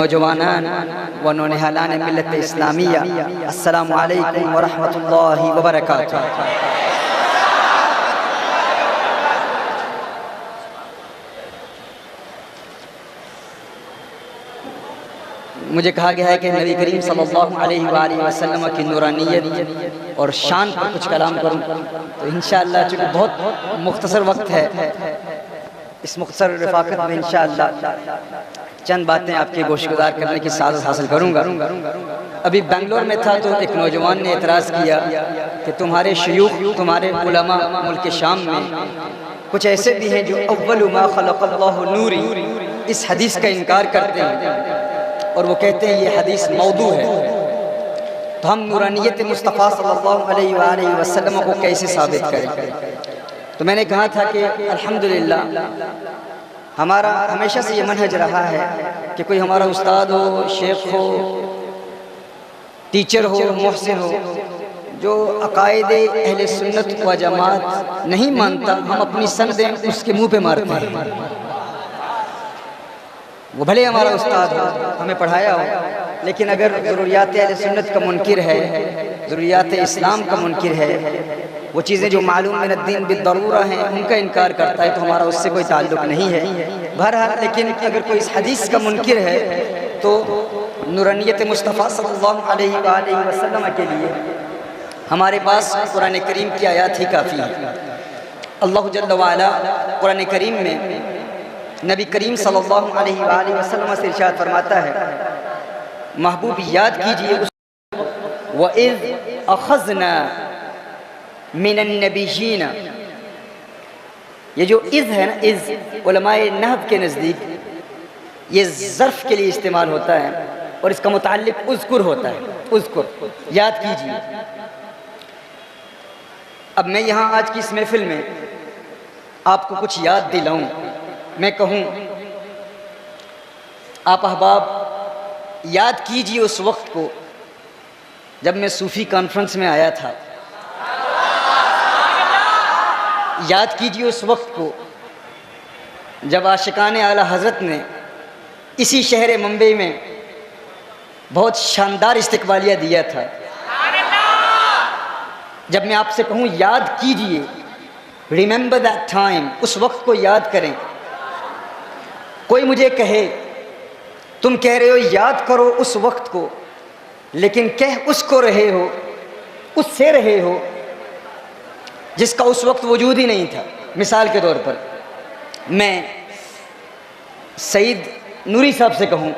نوجوانان و نونہالان ملت اسلامیہ، السلام علیکم ورحمۃ اللہ وبرکاتہ۔ مجھے کہا گیا ہے کہ نبی کریم صلی اللہ علیہ وآلہ وسلم کی نورانیت اور شان پر کچھ کلام کروں، تو انشاءاللہ چونکہ بہت مختصر وقت ہے، اس مختصر رفاقت میں انشاءاللہ چند باتیں آپ کے گوش گزار کرنے کی سعادت حاصل کروں گا۔ ابھی بنگلور میں تھا تو ایک نوجوان نے اعتراض کیا کہ تمہارے شیوخ، تمہارے علماء ملک شام میں کچھ ایسے بھی ہیں جو اول ما خلق اللہ نوری، اس حدیث کا انکار کرتے ہیں اور وہ کہتے ہیں یہ حدیث موضوع ہے، تو ہم نورانیت مصطفیٰ صلی اللہ علیہ وآلہ وسلم کو کیسے ثابت کریں؟ تو میں نے کہا تھا کہ الحمدللہ ہمارا ہمیشہ سے یہ منہج رہا ہے کہ کوئی ہمارا استاد ہو، شیخ ہو، ٹیچر ہو، محسن ہو، جو عقائد اہل سنت و جماعت نہیں مانتا، ہم اپنی سندیں اس کے منہ پہ مارتے ہیں۔ وہ بھلے ہمارا استاد ہو، ہمیں پڑھایا ہو، لیکن اگر ضروریات اہل سنت کا منکر ہے، ضروریات اسلام کا منکر ہے، وہ چیزیں جو معلوم من الدین بالضرورہ ہیں ان کا انکار کرتا ہے، تو ہمارا اس سے کوئی تعلق نہیں ہے۔ بہرحال لیکن اگر کوئی اس حدیث کا منکر ہے تو نورانیت مصطفیٰ صلی اللہ علیہ وآلہ وسلم کے لیے ہمارے پاس قرآن کریم کی آیات ہی کافی ہے۔ اللہ جل وعلا قرآن کریم میں نبی کریم صلی اللہ علیہ وآلہ وسلم سے ارشاد فرماتا ہے، محبوب یاد کیجئے اس وَإِذْ أَخَذْنَا مِنَ النَّبِيِّينَ، یہ جو اذ ہے نا، اذ علماء نحو کے نزدیک یہ ظرف کے لیے استعمال ہوتا ہے اور اس کا متعلق اذکر ہوتا ہے، اذکر، یاد کیجئے۔ اب میں یہاں آج کی اس محفل میں آپ کو کچھ یاد دلاؤں، میں کہوں آپ احباب یاد کیجئے اس وقت کو جب میں صوفی کانفرنس میں آیا تھا، یاد کیجئے اس وقت کو جب عاشقان اعلی حضرت نے اسی شہر ممبئی میں بہت شاندار استقبالیہ دیا تھا۔ جب میں آپ سے کہوں یاد کیجئے، ریممبر دیٹ ٹائم، اس وقت کو یاد کریں۔ کوئی مجھے کہے تم کہہ رہے ہو یاد کرو اس وقت کو، لیکن کہہ اس کو رہے ہو، اس سے رہے ہو جس کا اس وقت وجود ہی نہیں تھا۔ مثال کے طور پر میں سعید نوری صاحب سے کہوں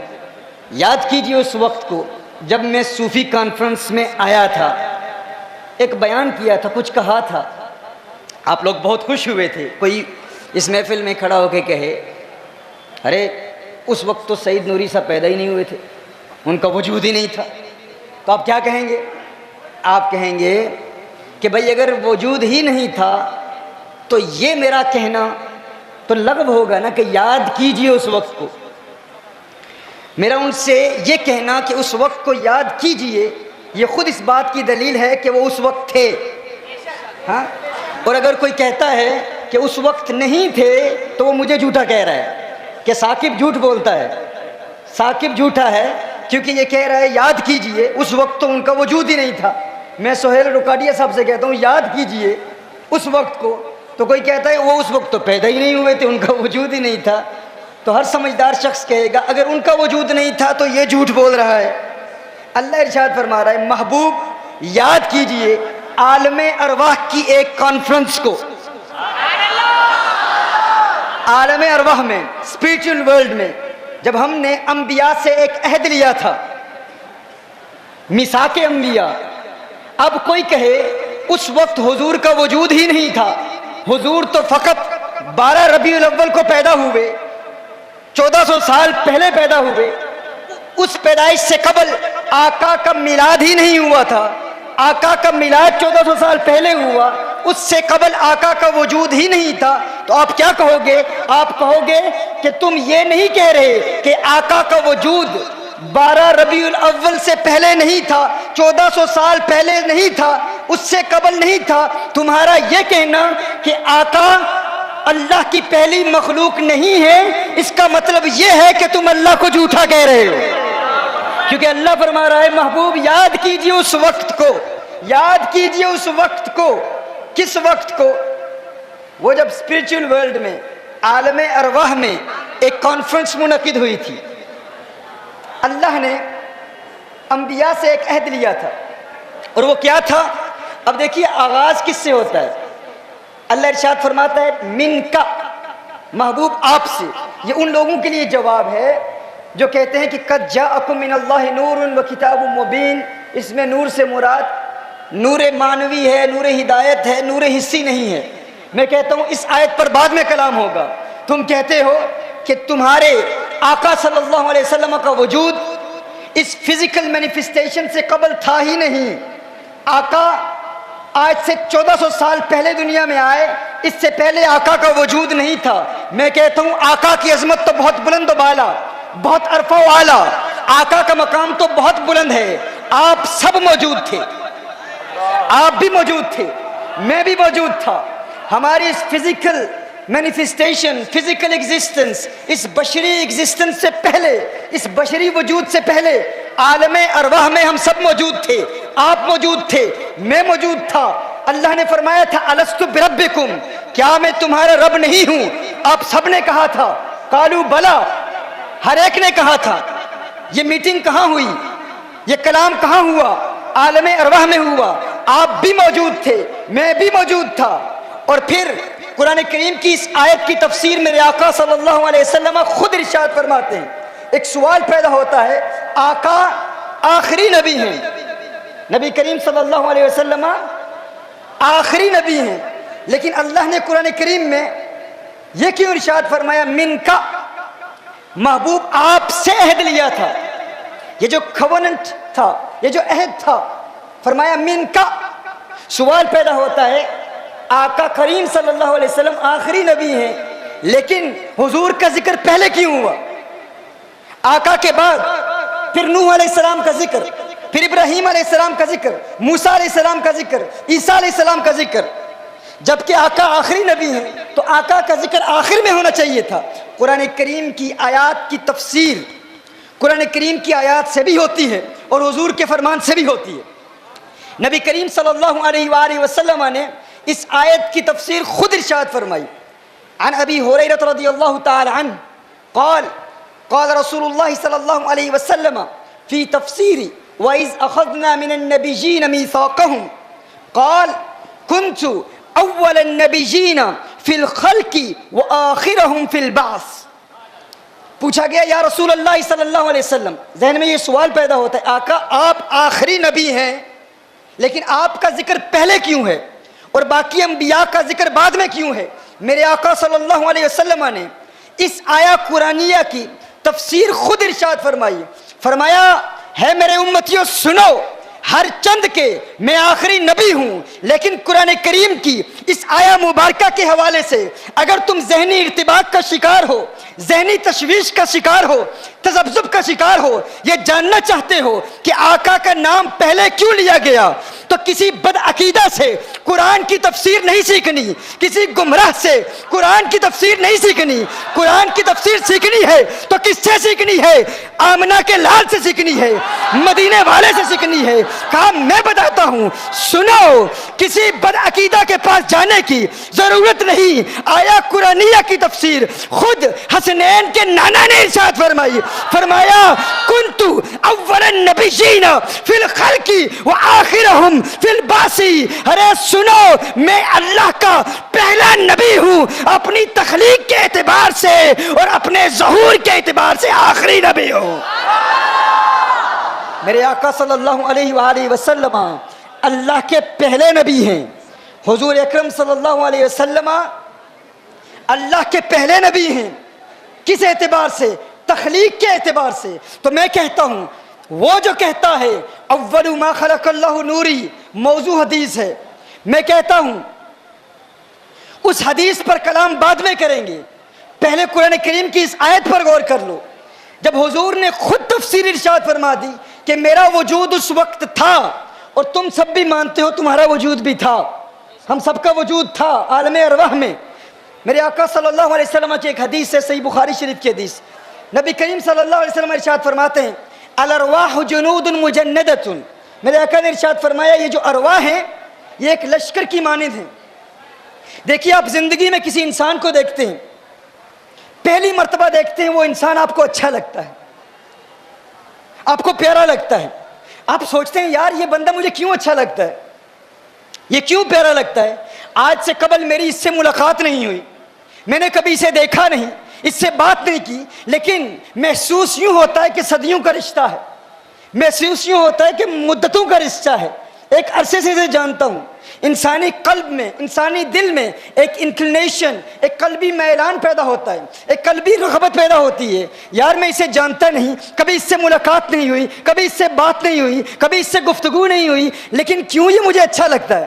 یاد کیجئے اس وقت کو جب میں صوفی کانفرنس میں آیا تھا، ایک بیان کیا تھا، کچھ کہا تھا، آپ لوگ بہت خوش ہوئے تھے۔ کوئی اس محفل میں کھڑا ہو کے کہے ارے اس وقت تو سعید نوری صاحب پیدا ہی نہیں ہوئے تھے، ان کا وجود ہی نہیں تھا، تو آپ کیا کہیں گے؟ آپ کہیں گے کہ بھئی اگر وجود ہی نہیں تھا تو یہ میرا کہنا تو لغو ہوگا نا کہ یاد کیجئے اس وقت کو۔ میرا ان سے یہ کہنا کہ اس وقت کو یاد کیجئے، یہ خود اس بات کی دلیل ہے کہ وہ اس وقت تھے۔ ہاں، اور اگر کوئی کہتا ہے کہ اس وقت نہیں تھے تو وہ مجھے جھوٹا کہہ رہا ہے کہ ثاقب جھوٹ بولتا ہے، ثاقب جھوٹا ہے کیونکہ یہ کہہ رہا ہے یاد کیجئے، اس وقت تو ان کا وجود ہی نہیں تھا۔ میں سہیل رکاڈیا صاحب سے کہتا ہوں یاد کیجئے اس وقت کو، تو کوئی کہتا ہے وہ اس وقت تو پیدا ہی نہیں ہوئے تھے، ان کا وجود ہی نہیں تھا۔ تو ہر سمجھدار شخص کہے گا اگر ان کا وجود نہیں تھا تو یہ جھوٹ بول رہا ہے۔ اللہ ارشاد فرما رہا ہے محبوب یاد کیجئے عالم ارواح کی ایک کانفرنس کو، عالم ارواح میں، اسپریچول ورلڈ میں، جب ہم نے انبیاء سے ایک عہد لیا تھا، میثاق انبیاء۔ اب کوئی کہے اس وقت حضور کا وجود ہی نہیں تھا، حضور تو فقط 12 ربیع الاول کو پیدا ہوئے، 1400 سال پہلے پیدا ہوئے، اس پیدائش سے قبل آقا کا میلاد ہی نہیں ہوا تھا، آقا کا میلاد 1400 سال پہلے ہوا، اس سے قبل آقا کا وجود ہی نہیں تھا، تو آپ کیا کہو گے؟ آپ کہو گے کہ تم یہ نہیں کہہ رہے کہ آقا کا وجود 12 ربیع الاول سے پہلے نہیں تھا، 1400 سال پہلے نہیں تھا، اس سے قبل نہیں تھا، تمہارا یہ کہنا کہ آقا اللہ کی پہلی مخلوق نہیں ہے، اس کا مطلب یہ ہے کہ تم اللہ کو جھوٹا کہہ رہے ہو، کیونکہ اللہ فرما رہا ہے محبوب یاد کیجئے اس وقت کو، یاد کیجئے اس وقت کو۔ کس وقت کو؟ وہ جب اسپرچل ورلڈ میں، عالم ارواح میں ایک کانفرنس منعقد ہوئی تھی، اللہ نے انبیاء سے ایک عہد لیا تھا، اور وہ کیا تھا؟ اب دیکھیے آغاز کس سے ہوتا ہے؟ اللہ ارشاد فرماتا ہے من کا، محبوب آپ سے۔ یہ ان لوگوں کے لیے جواب ہے جو کہتے ہیں کہ قد جاءکم من اللہ نور و کتاب مبین، اس میں نور سے مراد نور معنوی ہے، نور ہدایت ہے، نور حسی نہیں ہے۔ میں کہتا ہوں اس آیت پر بعد میں کلام ہوگا۔ تم کہتے ہو کہ تمہارے آقا صلی اللہ علیہ وسلم کا وجود اس فزیکل مینیفیسٹیشن سے قبل تھا ہی نہیں۔ آقا آج سے 1400 سال پہلے دنیا میں آئے، اس سے پہلے آقا کا وجود نہیں تھا۔ میں کہتا ہوں آقا کی عظمت تو بہت بلند و بالا، بہت عرفہ و اعلیٰ، آقا کا مقام تو بہت بلند ہے۔ آپ سب موجود تھے، آپ بھی موجود تھے، میں بھی موجود تھا۔ ہماری اس فزیکل مینیفیسٹیشن، فزیکل ایگزسٹنس، اس بشری ایگزسٹنس سے پہلے، اس بشری وجود سے پہلے عالم ارواح میں ہم سب موجود تھے۔ آپ موجود تھے، میں موجود تھا۔ اللہ نے فرمایا تھا الست بربکم، کیا میں تمہارا رب نہیں ہوں؟ آپ سب نے کہا تھا قالوا بلا، ہر ایک نے کہا تھا۔ یہ میٹنگ کہاں ہوئی؟ یہ کلام کہاں ہوا؟ عالم ارواح میں ہوا۔ آپ بھی موجود تھے، میں بھی موجود تھا۔ اور پھر قرآن کریم کی اس آیت کی تفسیر میرے آقا صلی اللہ علیہ وسلم خود ارشاد فرماتے ہیں۔ ایک سوال پیدا ہوتا ہے، آقا آخری نبی ہیں، نبی کریم صلی اللہ علیہ وسلم آخری نبی ہیں، لیکن اللہ نے قرآن کریم میں یہ کیوں ارشاد فرمایا من کا؟ محبوب آپ سے عہد لیا تھا، یہ جو کھوننٹ تھا، یہ جو عہد تھا، فرمایا من کا۔ سوال پیدا ہوتا ہے آقا کریم صلی اللہ علیہ وسلم آخری نبی ہیں، لیکن حضور کا ذکر پہلے کیوں ہوا؟ آقا کے بعد پھر نوح علیہ السلام کا ذکر، پھر ابراہیم علیہ السلام کا ذکر، موسیٰ علیہ السلام کا ذکر، عیسیٰ علیہ السلام کا ذکر۔ جبکہ آقا آخری نبی ہیں تو آقا کا ذکر آخر میں ہونا چاہیے تھا۔ قرآن کریم کی آیات کی تفسیر قرآن کریم کی آیات سے بھی ہوتی ہے اور حضور کے فرمان سے بھی ہوتی ہے۔ نبی کریم صلی اللہ علیہ وآلہ وسلم نے اس آیت کی تفسیر خود ارشاد فرمائی۔ عن ابی ہریرہ رضی اللہ تعالی عنہ قال قال رسول اللہ صلی اللہ علیہ وسلم فی تفسیر وَإِذْ أَخَذْنَا مِنَ النَّبِيِّينَ مِيثَاقَهُمْ قال كنت اول النبیین فی الخلق وآخرهم فی البعث۔ پوچھا گیا یا رسول اللہ صلی اللہ علیہ وسلم، ذہن میں یہ سوال پیدا ہوتا ہے آقا آپ آخری نبی ہیں، لیکن آپ کا ذکر پہلے کیوں ہے اور باقی انبیاء کا ذکر بعد میں کیوں ہے؟ میرے آقا صلی اللہ علیہ وسلم نے اس آیا قرآنیہ کی تفسیر خود ارشاد فرمائی۔ فرمایا ہے میرے امتیوں سنو، ہر چند کے میں آخری نبی ہوں، لیکن قرآن کریم کی اس آیا مبارکہ کے حوالے سے اگر تم ذہنی ارتباط کا شکار ہو، ذہنی تشویش کا شکار ہو، تذبذب کا شکار ہو، یہ جاننا چاہتے ہو کہ آقا کا نام پہلے کیوں لیا گیا، تو کسی بد عقیدہ سے قرآن کی تفسیر نہیں سیکھنی، کسی گمراہ سے قرآن کی تفسیر نہیں سیکھنی۔ قرآن کی تفسیر سیکھنی ہے تو کس سے سیکھنی ہے؟ آمنہ کے لال سے سیکھنی ہے، مدینے والے سے سیکھنی ہے۔ کہا میں بتاتا ہوں سنو، کسی بد عقیدہ کے پاس جانے کی ضرورت نہیں۔ آیا قرآنیہ کی تفسیر خود حسنین کے نانا نے ارشاد فرمائی، فرمایا کنت اول النبیین فی الخلق وآخرهم فی البعث۔ ارے سنو، میں اللہ کا پہلا نبی ہوں اپنی تخلیق کے اعتبار سے اور اپنے ظہور کے اعتبار سے آخری نبی ہوں۔ میرے آقا صلی اللہ علیہ وآلہ وسلم اللہ کے پہلے نبی ہیں۔ حضور اکرم صلی اللہ علیہ وسلم اللہ کے پہلے نبی ہیں۔ کس اعتبار سے؟ تخلیق کے اعتبار سے۔ تو میں کہتا ہوں وہ جو کہتا ہے اول ما خلق اللہ نوری، موضوع حدیث ہے، میں کہتا ہوں اس حدیث پر کلام بعد میں کریں گے، پہلے قرآن کریم کی اس آیت پر غور کر لو۔ جب حضور نے خود تفسیر ارشاد فرما دی کہ میرا وجود اس وقت تھا، اور تم سب بھی مانتے ہو تمہارا وجود بھی تھا، ہم سب کا وجود تھا عالم ارواح میں۔ میرے آقا صلی اللہ علیہ وسلم کی ایک حدیث ہے، صحیح بخاری شریف کی حدیث، نبی کریم صلی اللہ علیہ وسلم ارشاد فرماتے ہیں الارواح جنود مجندۃ، میرے آقا نے ارشاد فرمایا یہ جو ارواح ہیں یہ ایک لشکر کی مانند ہیں۔ دیکھیے آپ زندگی میں کسی انسان کو دیکھتے ہیں، پہلی مرتبہ دیکھتے ہیں وہ انسان آپ کو اچھا لگتا ہے، آپ کو پیارا لگتا ہے، آپ سوچتے ہیں یار یہ بندہ مجھے کیوں اچھا لگتا ہے، یہ کیوں پیارا لگتا ہے، آج سے قبل میری اس سے ملاقات نہیں ہوئی، میں نے کبھی اسے دیکھا نہیں، اس سے بات نہیں کی، لیکن محسوس یوں ہوتا ہے کہ صدیوں کا رشتہ ہے، محسوس یوں ہوتا ہے کہ مدتوں کا رشتہ ہے، ایک عرصے سے اسے جانتا ہوں۔ انسانی قلب میں، انسانی دل میں ایک انکلینیشن، ایک قلبی میلان پیدا ہوتا ہے، ایک قلبی رغبت پیدا ہوتی ہے، یار میں اسے جانتا نہیں، کبھی اس سے ملاقات نہیں ہوئی، کبھی اس سے بات نہیں ہوئی، کبھی اس سے گفتگو نہیں ہوئی، لیکن کیوں یہ مجھے اچھا لگتا ہے۔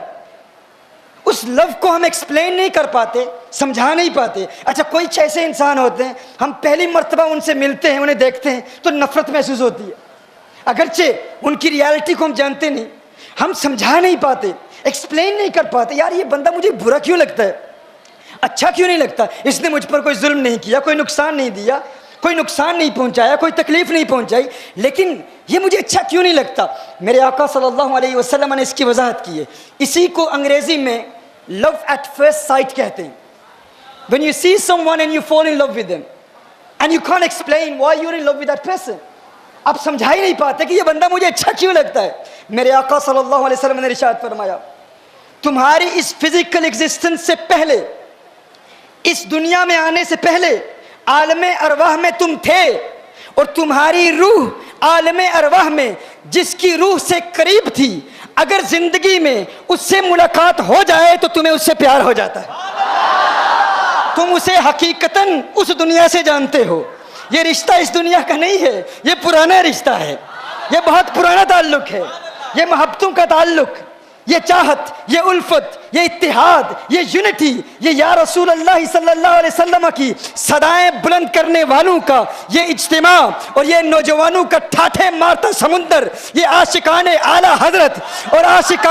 اس لو کو ہم ایکسپلین نہیں کر پاتے، سمجھا نہیں پاتے۔ اچھا کچھ ایسے انسان ہوتے ہیں ہم پہلی مرتبہ ان سے ملتے ہیں، انہیں دیکھتے ہیں تو نفرت محسوس ہوتی ہے، اگرچہ ان کی ریالٹی کو ہم جانتے نہیں، ہم سمجھا نہیں پاتے، ایکسپلین نہیں کر پاتے، یار یہ بندہ مجھے برا کیوں لگتا ہے، اچھا کیوں نہیں لگتا، اس نے مجھ پر کوئی ظلم نہیں کیا، کوئی نقصان نہیں دیا، کوئی نقصان نہیں پہنچایا، کوئی تکلیف نہیں پہنچائی، لیکن یہ مجھے اچھا کیوں نہیں لگتا۔ میرے آقا صلی اللہ علیہ وسلم نے اس کی وضاحت کی ہے، اسی کو انگریزی میں love at first sight کہتے ہیں۔ when you see someone and you fall in love with them and you can't explain why you're in love with that person، آپ سمجھا ہی نہیں پاتے کہ یہ بندہ مجھے اچھا کیوں لگتا ہے۔ میرے آقا صلی اللہ علیہ وسلم نے ارشاد فرمایا تمہاری اس فزیکل ایگزسٹنس سے پہلے، اس دنیا میں آنے سے پہلے عالم ارواح میں تم تھے، اور تمہاری روح عالم ارواح میں جس کی روح سے قریب تھی، اگر زندگی میں اس سے ملاقات ہو جائے تو تمہیں اس سے پیار ہو جاتا ہے، تم اسے حقیقتاً اس دنیا سے جانتے ہو۔ یہ رشتہ اس دنیا کا نہیں ہے، یہ پرانا رشتہ ہے، یہ بہت پرانا تعلق ہے، یہ محبتوں کا تعلق، یہ چاہت، یہ الفت، یہ اتحاد، یہ یونٹی، یہ یا رسول اللہ صلی اللہ علیہ وسلم کی صدائیں بلند کرنے والوں کا یہ اجتماع، اور یہ نوجوانوں کا ٹھاٹھے مارتا سمندر، یہ عاشقان اعلیٰ حضرت اور عاشقان